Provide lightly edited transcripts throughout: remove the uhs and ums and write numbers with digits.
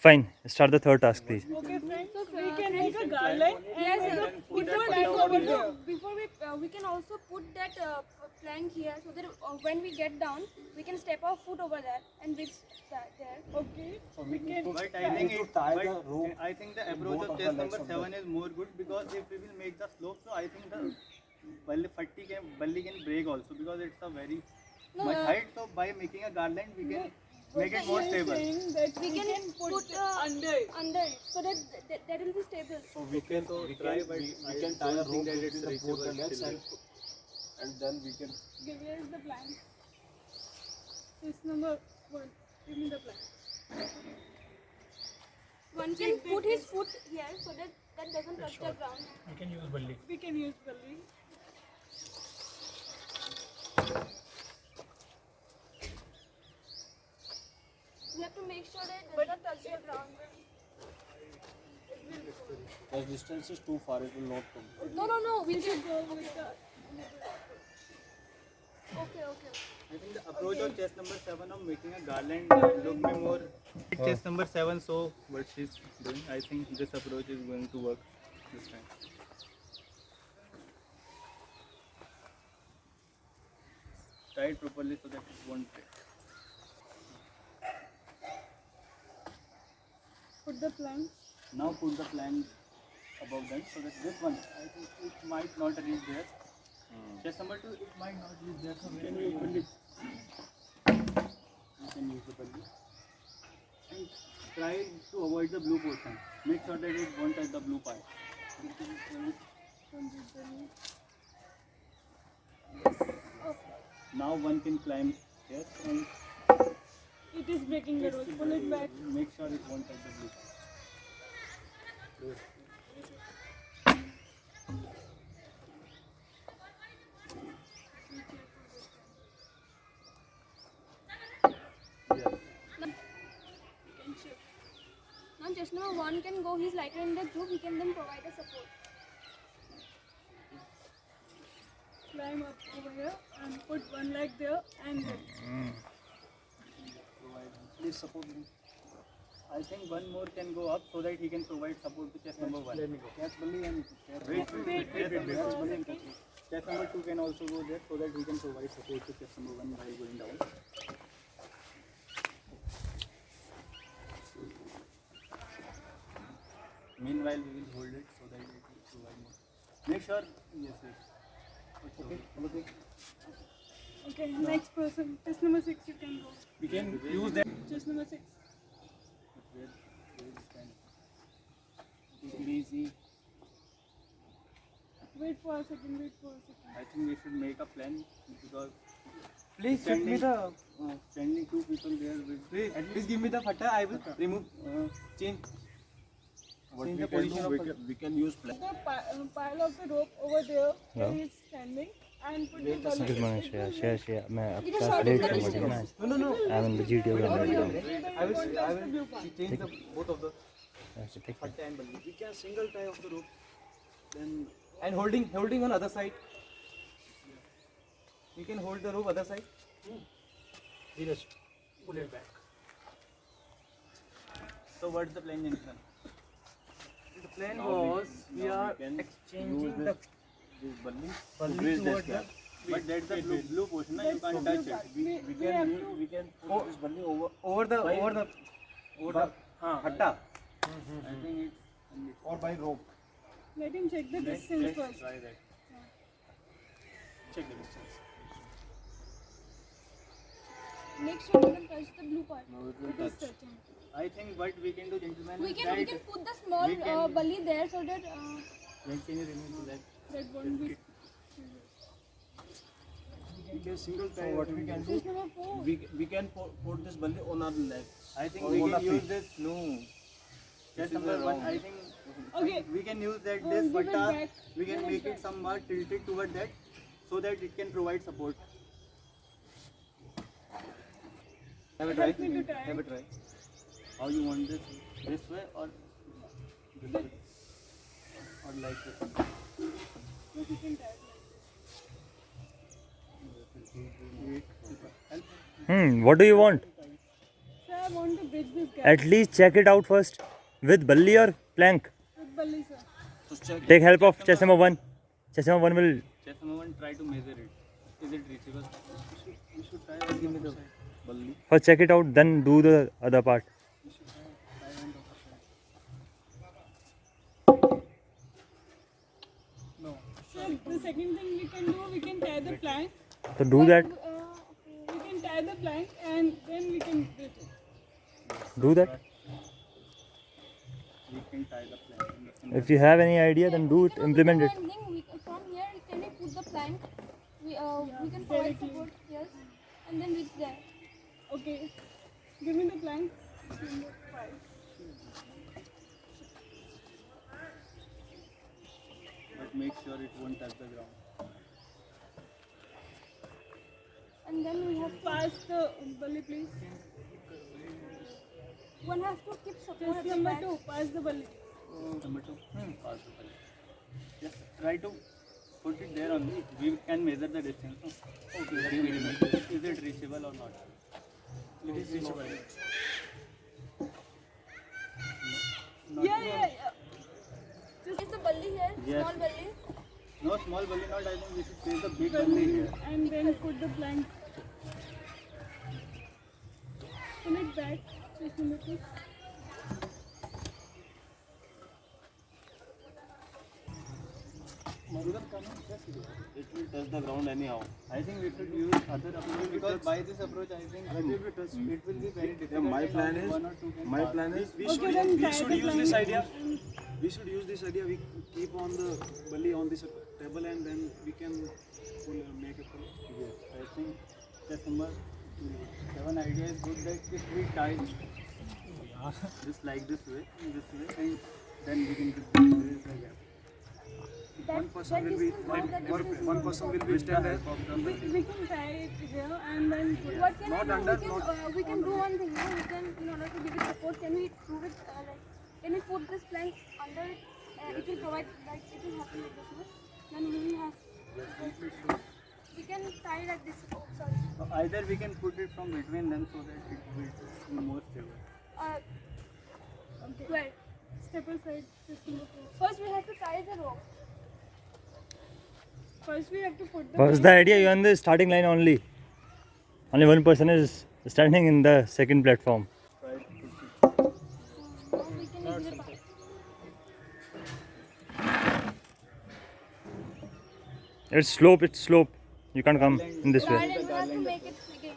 Fine. Start the third task, please. Okay, friends. So we can make a garland. Yes, Before we can also put that plank here so that when we get down, we can step our foot over there and reach there. Okay. So we can. But I think I think the approach of chest number 7 is more good, because if we will make the slope, so I think the balli can break also, because it's a very much height. So by making a garland, we can make it more stable. We can put under it. so that that will be stable. So we can tie a rope between the both the legs and then we can. Okay, where is the plank? This number 1. Give me the plank. One can put his foot here so that that doesn't touch the ground. We can use balli. We have to make sure that it does not touch the ground. The distance is too far, it will not come. No. We should Go with the. Okay. I think the approach of chest number 7 of making a garland look me more. Chest number 7, so what she's doing, I think this approach is going to work this time. Tie it properly so that it won't break. Put the plank. Now put the plank above them, so that this one, I think it might not reach there. Chest number 2, it might not reach there, so we can use balli. You can use the balli. And try to avoid the blue portion. Make sure that it won't touch the blue part. Now one can climb here and It is breaking the rope. Pull it back. make sure it won't touch the blue part. Now just number 1 can go. He's lighter in the group. He can then provide a support. Climb up over here and put one leg there and then. Please support me. I think one more can go up so that he can provide support to chest number 1. Catch balli and wait. Chest number 2 can also go there so that he can provide support to chest number 1 while going down. Meanwhile, we will hold it so that it will provide more. Make sure, yes. Okay. Okay, next person. Just number 6 you can go. We can use that. Just number 6. Take it easy. Wait for a second. I think we should make a plan, because Please give me the. standing 2 people there with. Please give me the fata. I will remove. Change. What Change we the can position do, of. we can use plank. The pile of the rope over there where Yeah. he is standing and put the balli. Good morning, Shreya. मैं आपका late समझ गया. No. I'm in the GTO. I will change the both of the Take it. fata and balli. We can single tie of the rope. Then And holding on other side. You can hold the rope other side. Dheeraj, pull it back. So what's the plan, Jensen? The plan Now was we we are can exchanging use the this balli to balli bridge this towards the. gap. But that's the blue portion, na? You can't touch it. We can put this balli over the hatta. I think it's. or by rope. Let him check the distance Let's first. try that. Check the distance. Make sure it doesn't touch the blue part. Now it will It is touch. touching. I think what we can do, gentlemen, We is can that put the small we can- balli there so that when can you remove the leg? That won't be. We can single tie. What we can do, Just number 4. we can put this balli on our leg. I think Or we on can the use feet. this. No. This Just is number 1. wrong. I think Okay. we can use that. Oh, This give it butta. back. We can Give it make it back. somewhat tilted toward that, so that it can provide support. Have a try. Help me to tie. Have a try. How you want this? This way or this way? Or like this? But you can tie it like this. Help. What do you want? Sir, I want to bridge this gap At least check it out first with balli or plank. with Balli sir. So check. Take help of chest number 1. Chest number 1 will Chest number 1, try to measure it. Is it reachable? You should try and give me the balli. first check it out, then do the other part. Sir, the second thing we can do, we can tie the plank. So do that. We can tie the plank and then we can bridge it. Do that. We can tie the plank in the center. If you have any idea, then do it. Implement it. From here, can we put the plank? We can provide support, yes, and then reach there. Okay. Give me the plank. Number 5. But make sure it won't touch the ground. And then we have Pass the Balli, please. one has to keep support. Test number 2. Pass the Balli. Number 2. Pass the balli. Just try to put it there only. We can measure the distance. No? Okay. Is it reachable or not? It is reachable. Yeah. Is the balli here? Yes. Small balli. No small balli, not. I think we should place the big balli here. And then put the plank. Pull it back. Test number 2. It will touch the ground anyhow. I think we should use other approach because by this approach I think it will be very difficult. my and plan only is- one or two can My pass. plan is Okay, then tie the use plank. this idea. We should use this idea. We keep on the balli on this table and then we can make a pull. Yes, I think chest number 7 idea is good that if we tie just like this way, and then we can just bridge the gap. One person will be one person will be stand there. We can tie it here and then put it. What can Not I do? under, We can do one thing. No? We can, in order to give it support, can we prove it? Can we put this plank under it? It will provide, like it will happen like this. No? Then we will have. We can tie like this. Oh, sorry. So either we can put it from between them so that it will be more stable. Where? Step aside. Test number 4. First, we have to tie the rope. First we have to put the What's the idea? You're on the starting line only. Only one person is standing in the second platform. Now we can easily pass. It's slope. You can't come in this way. And we have to make it again.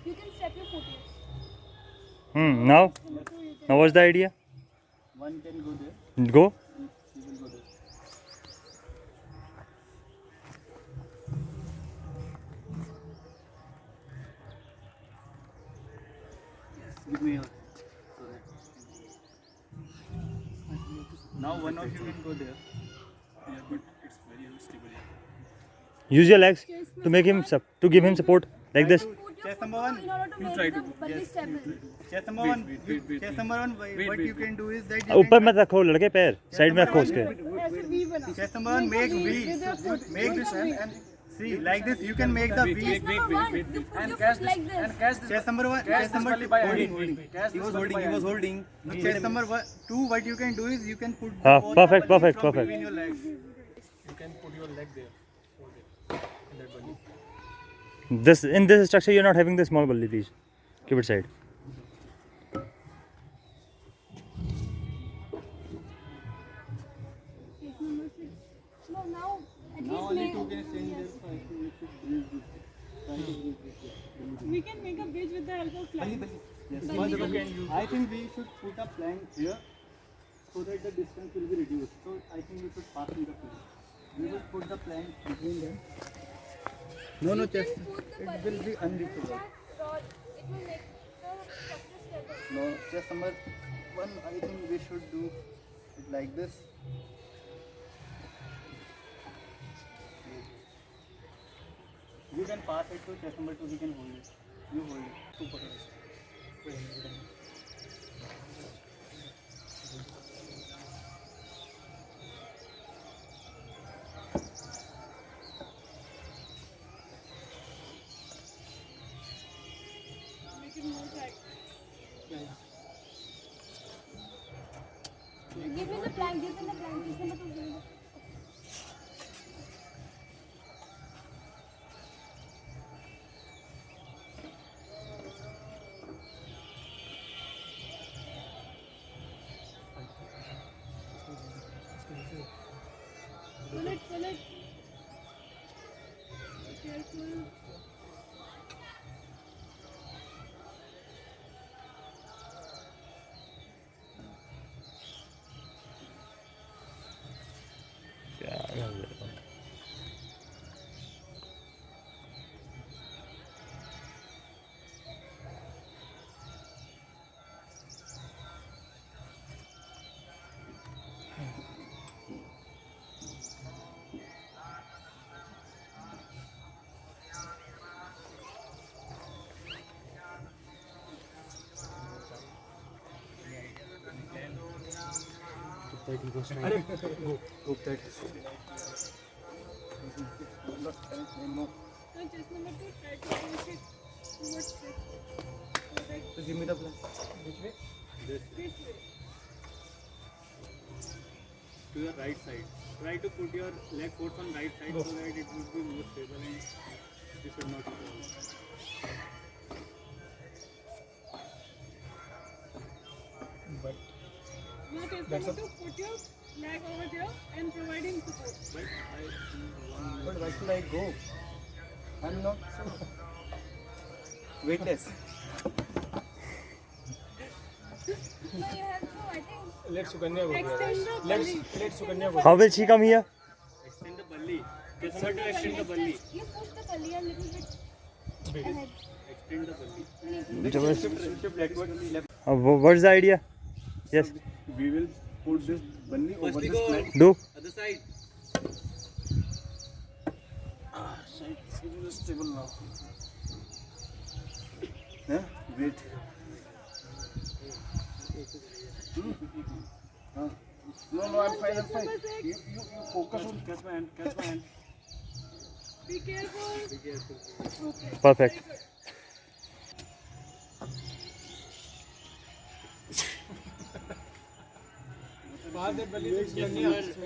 You can step your foot here. Now what's the idea? One can go there, Go. he will go there. Yes, give me your. So that. Now one of you can go there. Yeah, but it's very unstable. Use your legs to make him to give him support like this. Put your Chest foot number 1. in order to make the balli stable. Chest number 1. Chest number 1. What you can do is that you ऊपर can मत रखो लड़के पैर side में रखो उसके. ऐसे V बना. chest number 1 make V. With your foot. Make this and see like this you can make the V. Chest number 1, you put your foot like this. Chest number 1. Chest number 2. Holding. He was holding. Chest number 2. What you can do is you can put both the Perfect. ballis from between your legs. You can put your leg there. Hold it. In that balli. In this structure you're not having the small balli, please. Keep it side. No, now at Now least only make. two can stay in there. So I think we should bridge this. Try to bridge this. We can make a bridge with the help of plank. Yes, I think we should put a plank here so that the distance will be reduced. So I think we should pass in the plank. We will put the plank between them. No, You chest. can put the It will balli be unreachable. that rod. It will make the structure stable. No, chest number 1. I think we should do it like this. You can pass it to chest number 2. He can hold it. You hold it. तू पकड़ इसे. Make it more tight. Give me the plank. Give me the plank. इसमें मतलब give me the- Pull it, pull it. Be careful. क्या कर रहे हो? Now just number 2, try to push it towards this. So that So give me the plan. Which way? this way. To your right side. Try to put your leg force on right side so that it will be more stable and you should not fall. Now just number 2, put your leg over there and providing support. But why should I go? I'm not so weightless. No, you have to. I think. Let Sukanya go. Extend the belly. Let Sukanya go. How will she come here? Extend the belly. Just number 2, extend the belly. You push the belly a little bit ahead. Extend the belly. Shift backward, left. What's the idea? Yes, We will put this bunny over Firstly this go plank. do. other side. It is stable now. Yeah? Wait. No, I'm fine, I'm fine. You focus on, catch my hand, catch my hand. Be careful. Okay. Perfect. Pass that belly to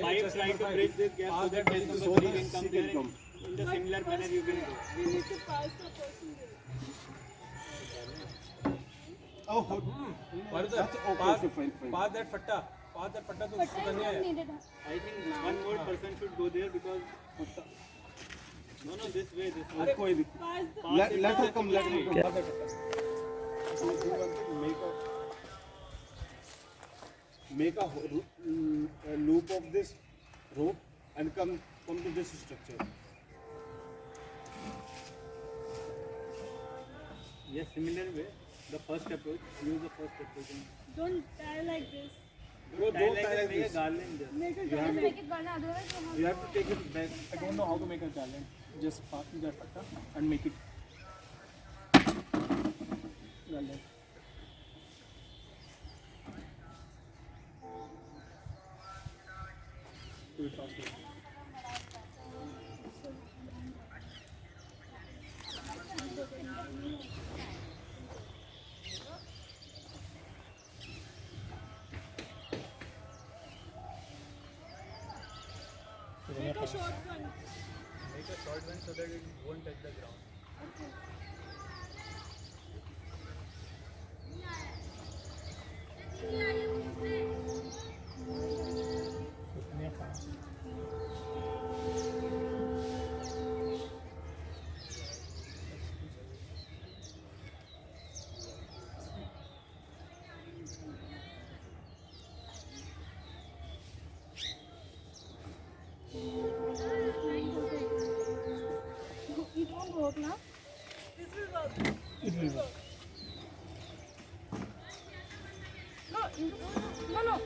Five try to bridge this gap so that test number 3 can come there and in the similar manner you can go. We need to pass the person there. Oh, fine. Pass that fatta. Pass that fatta to But time Sukanya. is not needed. I think one more person should go there because no, this way, this way. Pass the Let her come, let her come. Yeah. Make a loop of this rope and come to this structure. Yes, similar way. The first approach, use the first approach. don't tie like this. Bro, Tie don't like tie this, like make a this. garland just. Make a Just garland. make it garland, otherwise you have You have to take it back. I don't know how to make a garland. Just pass me that fatta and make it garland. Do it faster. Make a short one. Make a short one so that it won't touch the ground. it won't work now. This will work. It will work. No.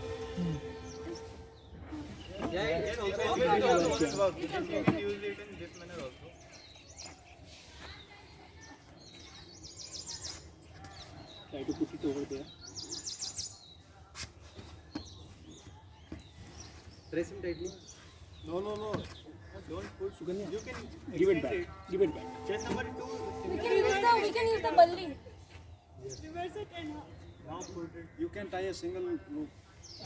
Yeah, it can also work. You can use it in this manner also. over there. Press him tightly. No. Don't put. Suganya, You can give it extend back. it. Give it back. Chest number 2. We can use the balli. Reverse it and Now put it. You can tie a single loop.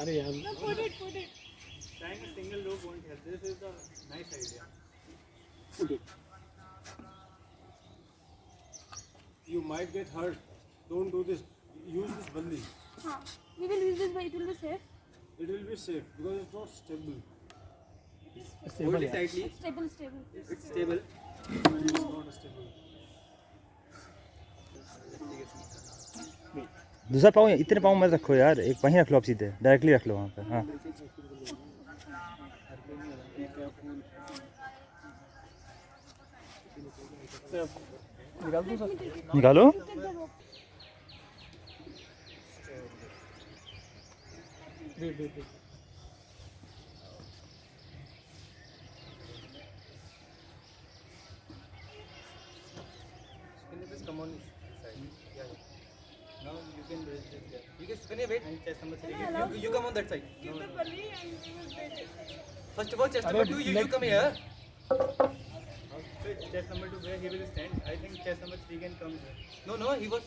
अरे यार no, put it. Tying a single loop won't help. This is a nice idea. Put it. you might get hurt. Don't do this. Use this balli. We will use this, but it will be safe. It will be safe because it's not stable. Hold it tightly. It's stable. It's stable. It's not stable. दूसरा पाँव इतने पाँव मत रखो यार, एक वहीं रख लो आप सीधे, डायरेक्टली रख लो वहाँ पे। हाँ निकालो। Wait. Can you please come on this side? Yeah. Now you can raise this gap. You can you wait? And chest number 3. You come on that side. Give the balli and we will break it. First of all, chest number 2, you come here. Wait, chest number 2 where he will stand. I think chest number 3 can come here. No, he was.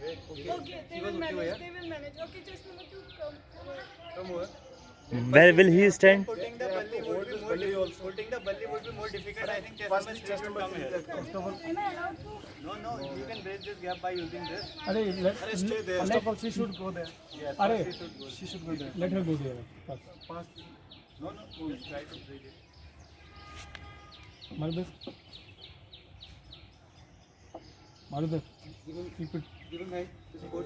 Wait, Okay, they will manage. Okay, chest number 2, come. Come over. Where will he stand? Putting the balli would be more putting the balli would be more difficult. I think chest number 3 will come here. Am I allowed to? No, you can bridge this gap by using this. अरे stay there. First of all, she should go there. Yes, अरे first She should go there. let her go there. First. No, just try to bridge it. Marudar. Keep it. Give him hand to support.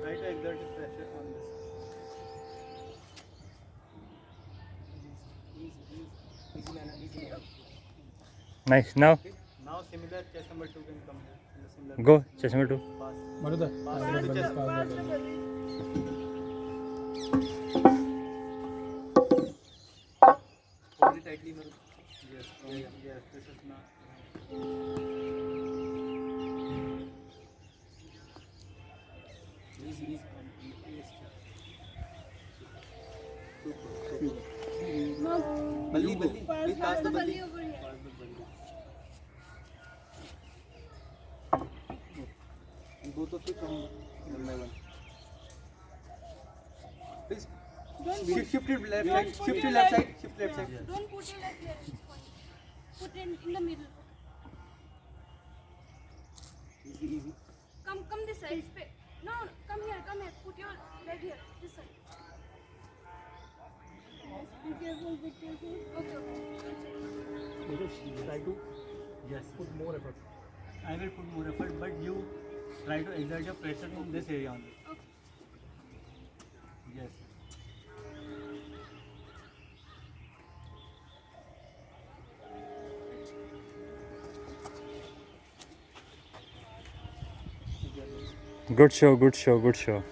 Try to exert his pressure on this. Easy. Nice. Now Now similar chest number 2 can come here. In the similar go chest number 2. pass. Marudar. Pass the balli. Hold it tightly, Maru. Yes, this is not. Easy. No. Balli. Please pass the balli. Balli over here. And both of you come one by one. Please shift it left side. Shift it left side. Shift left side. Don't put your leg here at this point. Put it in the middle. Easy. Come this side. No, come here. Put your leg here. This side. Be careful. Okay. Try to Yes, put more effort. I will put more effort, but you try to exert your pressure in this area only. Okay. Yes. Good show.